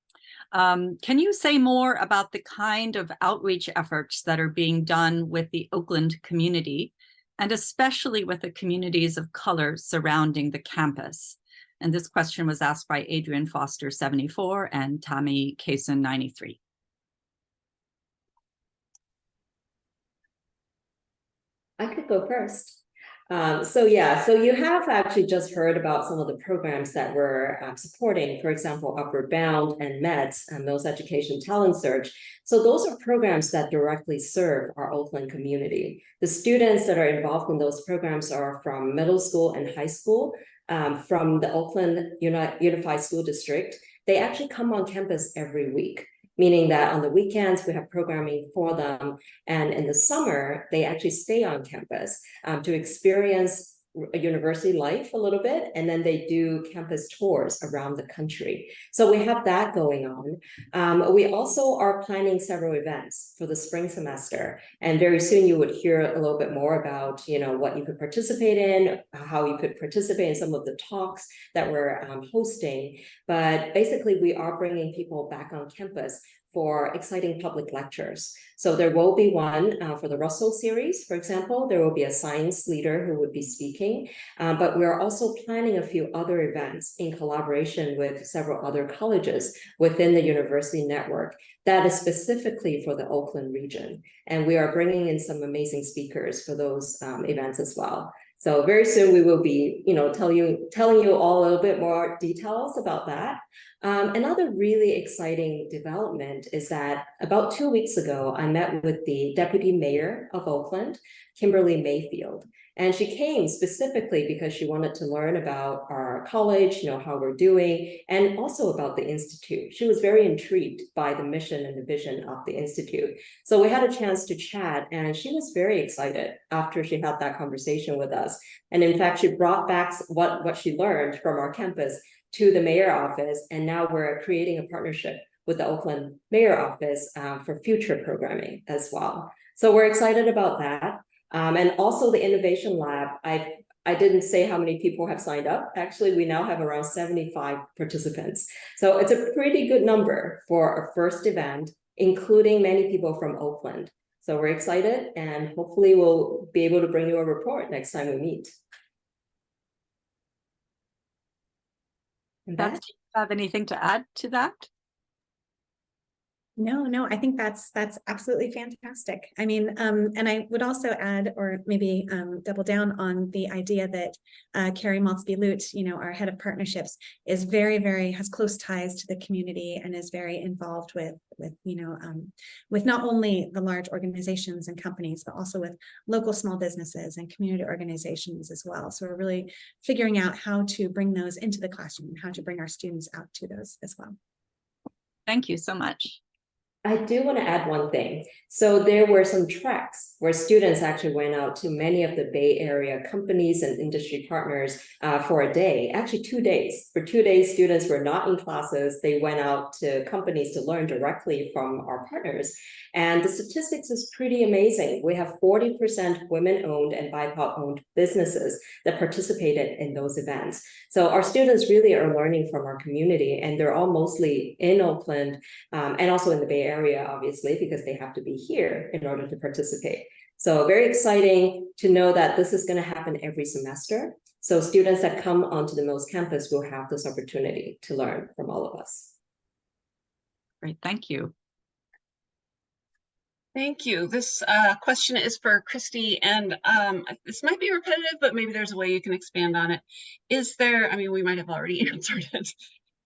Can you say more about the kind of outreach efforts that are being done with the Oakland community, and especially with the communities of color surrounding the campus? And this question was asked by Adrian Foster, 74, and Tammy Kaysen, 93. I could go first. So you have actually just heard about some of the programs that we're supporting, for example, Upward Bound and MEDS, Mills Education Talent Search. So those are programs that directly serve our Oakland community. The students that are involved in those programs are from middle school and high school, from the Oakland Unified School District. They actually come on campus every week, meaning that on the weekends, we have programming for them. And in the summer, they actually stay on campus to experience a university life a little bit, and then they do campus tours around the country. So we have that going on. We also are planning several events for the spring semester, and very soon you would hear a little bit more about what you could participate in, how you could participate in some of the talks that we're hosting. But basically, we are bringing people back on campus for exciting public lectures. So there will be one for the Russell series, for example. There will be a science leader who would be speaking, but we're also planning a few other events in collaboration with several other colleges within the university network that is specifically for the Oakland region. And we are bringing in some amazing speakers for those events as well. So very soon we will be, telling you all a little bit more details about that. Another really exciting development is that about 2 weeks ago, I met with the Deputy Mayor of Oakland, Kimberly Mayfield. And she came specifically because she wanted to learn about our college, how we're doing, and also about the Institute. She was very intrigued by the mission and the vision of the Institute. So we had a chance to chat, and she was very excited after she had that conversation with us. And in fact, she brought back what she learned from our campus to the mayor office, and now we're creating a partnership with the Oakland Mayor Office for future programming as well. So we're excited about that. And also the Innovation Lab, I didn't say how many people have signed up. Actually, we now have around 75 participants. So it's a pretty good number for our first event, including many people from Oakland. So we're excited, and hopefully we'll be able to bring you a report next time we meet. Beth, do you have anything to add to that? No, I think that's absolutely fantastic. I mean, and I would also add, or maybe double down on the idea that Carrie Maltzby-Lute, our head of partnerships, is has close ties to the community and is very involved with not only the large organizations and companies, but also with local small businesses and community organizations as well. So we're really figuring out how to bring those into the classroom and how to bring our students out to those as well. Thank you so much. I do want to add one thing. So there were some tracks where students actually went out to many of the Bay Area companies and industry partners for a day, actually 2 days. For 2 days, students were not in classes. They went out to companies to learn directly from our partners. And the statistics is pretty amazing. We have 40% women-owned and BIPOC-owned businesses that participated in those events. So our students really are learning from our community, and they're all mostly in Oakland and also in the Bay Area, obviously, because they have to be here in order to participate. So very exciting to know that this is going to happen every semester. So students that come onto the Mills campus will have this opportunity to learn from all of us. Great, thank you. Thank you. This question is for Christie, and this might be repetitive, but maybe there's a way you can expand on it. Is there, we might have already answered it.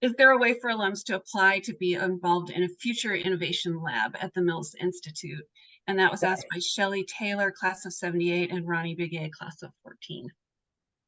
Is there a way for alums to apply to be involved in a future innovation lab at the Mills Institute? And that was asked by Shelley Taylor, class of 78, and Ronnie Bigay, class of 14.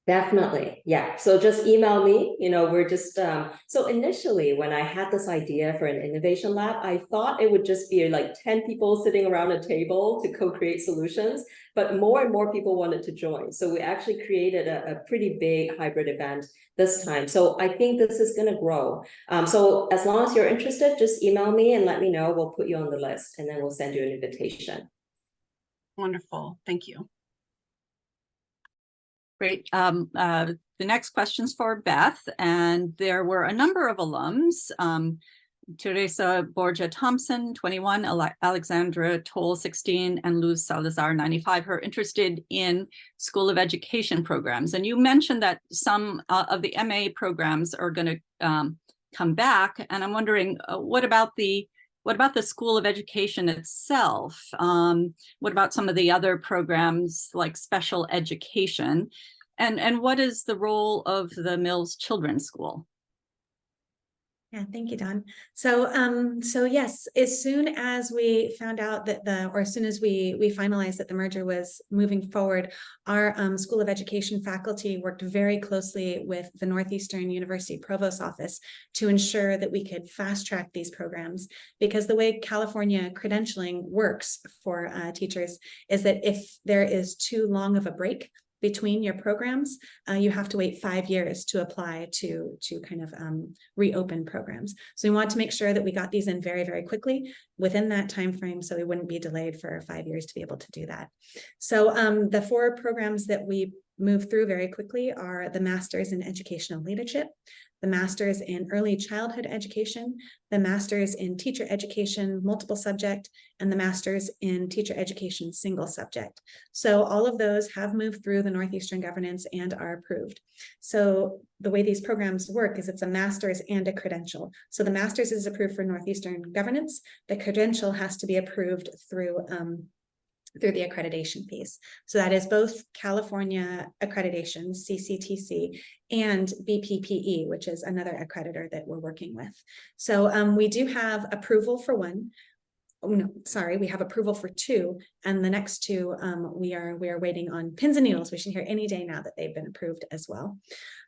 Definitely. Yeah. So just email me, we're just, so initially when I had this idea for an innovation lab, I thought it would just be like 10 people sitting around a table to co-create solutions, but more and more people wanted to join. So we actually created a pretty big hybrid event this time. So I think this is going to grow. So as long as you're interested, just email me and let me know. We'll put you on the list, and then we'll send you an invitation. Wonderful. Thank you. Great. The next question's for Beth, and there were a number of alums. Teresa Borja Thompson, 21, Alexandra Toll, 16, and Luz Salazar, 95, who are interested in School of Education programs. And you mentioned that some of the MA programs are going to come back, and I'm wondering, what about the School of Education itself? What about some of the other programs like special education? And what is the role of the Mills Children's School? Yeah, thank you, Don. So yes, as soon as we found out that as soon as we finalized that the merger was moving forward, our School of Education faculty worked very closely with the Northeastern University Provost Office to ensure that we could fast track these programs, because the way California credentialing works for teachers is that if there is too long of a break between your programs, you have to wait 5 years to apply to kind of reopen programs. So we want to make sure that we got these in very, very quickly within that time frame, so we wouldn't be delayed for 5 years to be able to do that. So the 4 programs that we move through very quickly are the Masters in Educational Leadership, the Masters in Early Childhood Education, the Masters in Teacher Education Multiple Subject, and the Masters in Teacher Education Single Subject. So all of those have moved through the Northeastern governance and are approved. So the way these programs work is it's a master's and a credential. So the master's is approved for Northeastern governance. The credential has to be approved through through the accreditation piece. So that is both California accreditation, CCTC, and BPPE, which is another accreditor that we're working with. So we do have approval for one. Oh, no, sorry, we have approval for two, and the next two we are waiting on pins and needles. We should hear any day now that they've been approved as well.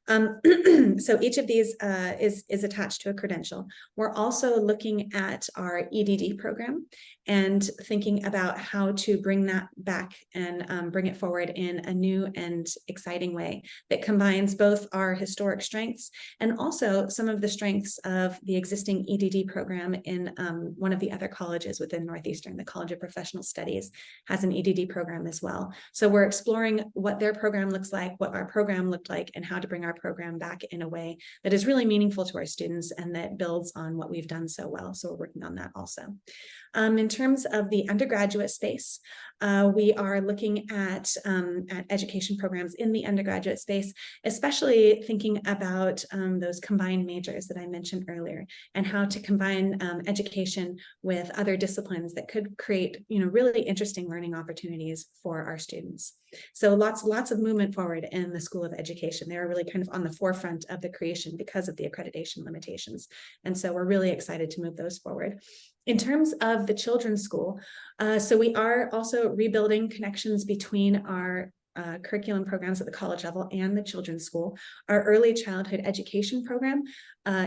So each of these is attached to a credential. We're also looking at our EDD program and thinking about how to bring that back and bring it forward in a new and exciting way that combines both our historic strengths and also some of the strengths of the existing EDD program in one of the other colleges within Northeastern. The College of Professional Studies has an EDD program as well. So we're exploring what their program looks like, what our program looked like, and how to bring our program back in a way that is really meaningful to our students and that builds on what we've done so well. So we're working on that also. In terms of the undergraduate space, we are looking at education programs in the undergraduate space, especially thinking about those combined majors that I mentioned earlier, and how to combine education with other disciplines that could create, really interesting learning opportunities for our students. So lots of movement forward in the School of Education. They are really kind of on the forefront of the creation because of the accreditation limitations. And so we're really excited to move those forward. In terms of the children's school, so we are also rebuilding connections between our curriculum programs at the college level and the children's school. Our early childhood education program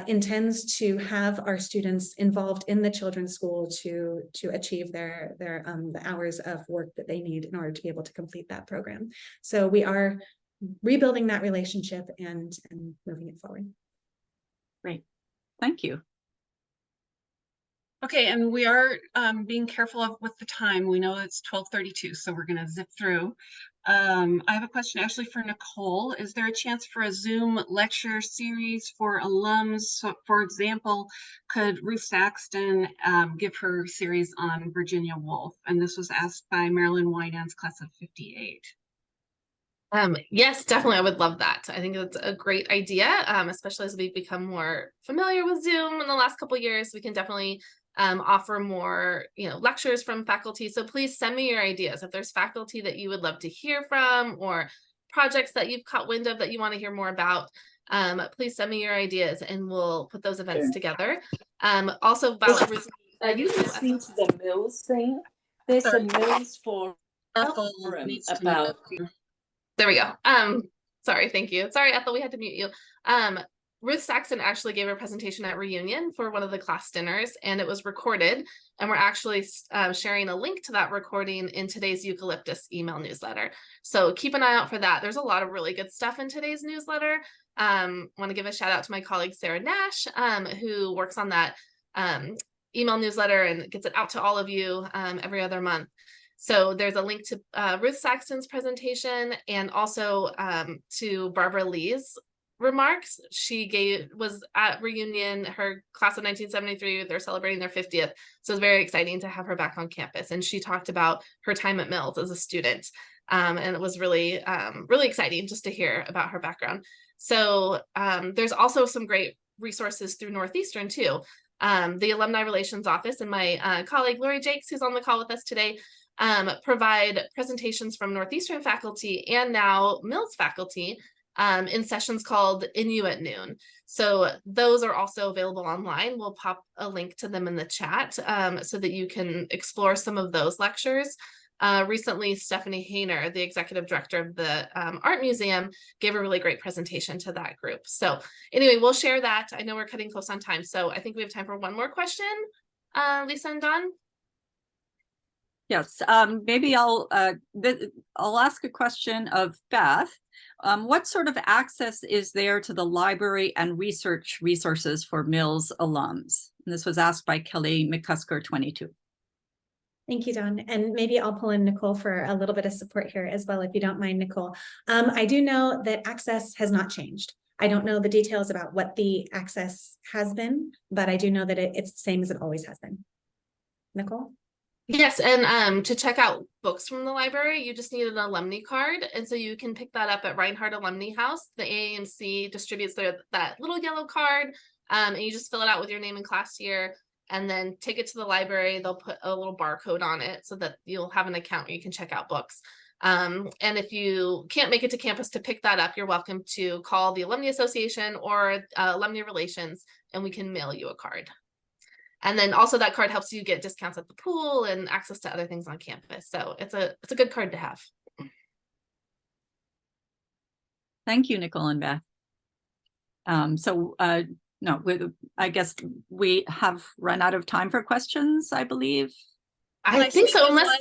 intends to have our students involved in the children's school to achieve the hours of work that they need in order to be able to complete that program. So we are rebuilding that relationship and moving it forward. Great, thank you. Okay, and we are being careful with the time. We know it's 12:32, so we're going to zip through. I have a question actually for Nicole. Is there a chance for a Zoom lecture series for alums? So, for example, could Ruth Saxton give her series on Virginia Woolf? And this was asked by Marilyn Winans, class of 58. Yes, definitely. I would love that. I think it's a great idea, especially as we've become more familiar with Zoom in the last couple of years. We can definitely offer more, lectures from faculty. So please send me your ideas. If there's faculty that you would love to hear from or projects that you've caught wind of that you want to hear more about, please send me your ideas and we'll put those events together. Also, Violet, are you listening to the Mills thing? There's a Mills forum about. There we go. Sorry, thank you. Sorry, Ethel, we had to mute you. Ruth Saxton actually gave a presentation at Reunion for one of the class dinners, and it was recorded. And we're actually sharing a link to that recording in today's Eucalyptus email newsletter. So keep an eye out for that. There's a lot of really good stuff in today's newsletter. Want to give a shout out to my colleague, Sarah Nash, who works on that email newsletter and gets it out to all of you every other month. So there's a link to Ruth Saxton's presentation and also to Barbara Lee's remarks. She was at Reunion, her class of 1973, they're celebrating their 50th. So it's very exciting to have her back on campus. And she talked about her time at Mills as a student. And it was really, really exciting just to hear about her background. So there's also some great resources through Northeastern too. The Alumni Relations Office and my colleague, Lori Jakes, who's on the call with us today, provide presentations from Northeastern faculty and now Mills faculty in sessions called INU at Noon. So those are also available online. We'll pop a link to them in the chat so that you can explore some of those lectures. Recently, Stephanie Hayner, the executive director of the Art Museum, gave a really great presentation to that group. So anyway, we'll share that. I know we're cutting close on time, so I think we have time for one more question. Lisa and Don? Yes, maybe I'll ask a question of Beth. What sort of access is there to the library and research resources for Mills alums? And this was asked by Kelly McCusker 22. Thank you, Dawn. And maybe I'll pull in Nicole for a little bit of support here as well, if you don't mind, Nicole. I do know that access has not changed. I don't know the details about what the access has been, but I do know that it's the same as it always has been. Nicole? Yes, and to check out books from the library, you just need an alumni card. And so you can pick that up at Reinhardt Alumni House. The AAMC distributes that little yellow card, and you just fill it out with your name and class year. and then take it to the library. They'll put a little barcode on it so that you'll have an account where you can check out books. And if you can't make it to campus to pick that up, you're welcome to call the Alumni Association or Alumni Relations, and we can mail you a card. And then also that card helps you get discounts at the pool and access to other things on campus. So it's a good card to have. Thank you, Nicole and Beth. No, I guess we have run out of time for questions, I believe. I think so, unless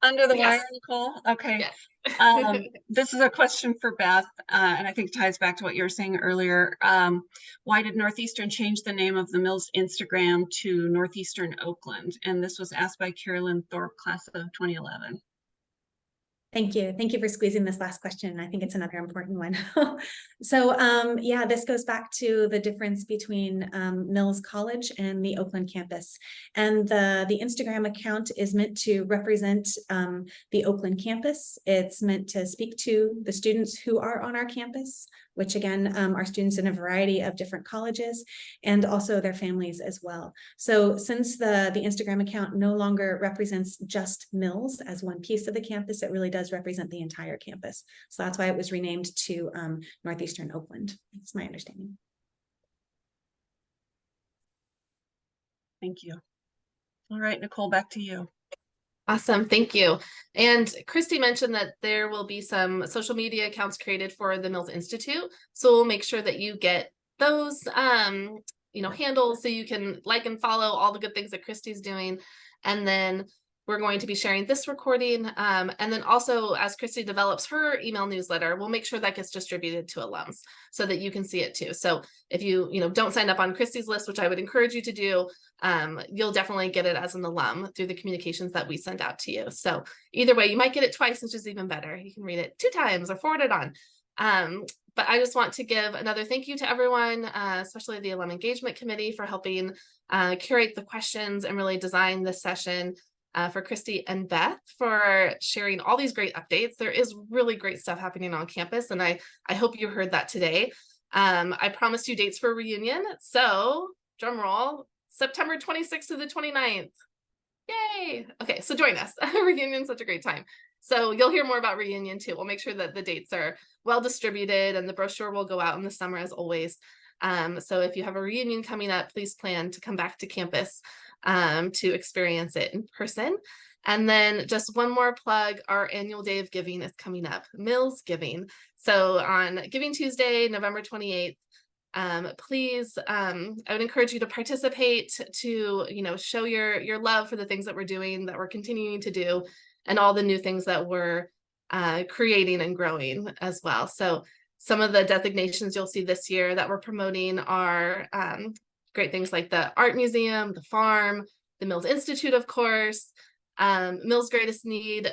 under the yes. wire, Nicole. Okay. Yes. This is a question for Beth, and I think it ties back to what you were saying earlier. Why did Northeastern change the name of the Mills Instagram to Northeastern Oakland? And this was asked by Carolyn Thorpe, class of 2011. Thank you. Thank you for squeezing this last question. I think it's another important one. So yeah, this goes back to the difference between Mills College and the Oakland campus. And the Instagram account is meant to represent the Oakland campus. It's meant to speak to the students who are on our campus, which again, are students in a variety of different colleges, and also their families as well. So since the Instagram account no longer represents just Mills as one piece of the campus, it really does represent the entire campus. So that's why it was renamed to Northeastern Oakland. That's my understanding. Thank you. All right, Nicole, back to you. Awesome, thank you. And Christy mentioned that there will be some social media accounts created for the Mills Institute. So we'll make sure that you get those handles so you can like and follow all the good things that Christy's doing. And then we're going to be sharing this recording. And then also, as Christy develops her email newsletter, we'll make sure that gets distributed to alums so that you can see it too. So if you don't sign up on Christy's list, which I would encourage you to do, you'll definitely get it as an alum through the communications that we send out to you. So either way, you might get it twice, which is even better. You can read it 2 times or forward it on. But I just want to give another thank you to everyone, especially the Alum Engagement Committee, for helping curate the questions and really design this session. For Christy and Beth for sharing all these great updates. There is really great stuff happening on campus, and I hope you heard that today. I promised you dates for reunion, so drum roll, September 26th to the 29th. Yay! Okay, so join us. Reunion's such a great time. So you'll hear more about reunion too. We'll make sure that the dates are well distributed, and the brochure will go out in the summer as always. So if you have a reunion coming up, please plan to come back to campus to experience it in person. And then just one more plug, our annual day of giving is coming up, Mills Giving. So on Giving Tuesday, November 28th, please, I would encourage you to participate, to show your love for the things that we're doing, that we're continuing to do, and all the new things that we're creating and growing as well. So some of the designations you'll see this year that we're promoting are great things like the Art Museum, the Farm, the Mills Institute, of course. Mills Greatest Need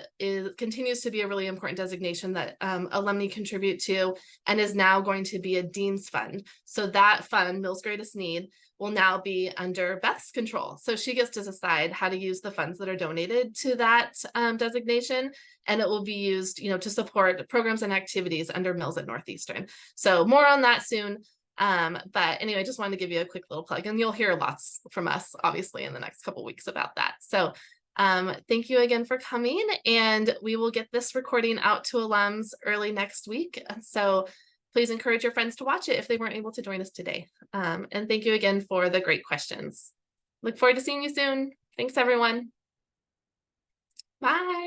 continues to be a really important designation that alumni contribute to, and is now going to be a Dean's Fund. So that fund, Mills Greatest Need, will now be under Beth's control. So she gets to decide how to use the funds that are donated to that designation, and it will be used, to support programs and activities under Mills at Northeastern. So more on that soon. But anyway, I just wanted to give you a quick little plug, and you'll hear lots from us, obviously, in the next couple weeks about that. So thank you again for coming, and we will get this recording out to alums early next week. So please encourage your friends to watch it if they weren't able to join us today. And thank you again for the great questions. Look forward to seeing you soon. Thanks, everyone. Bye.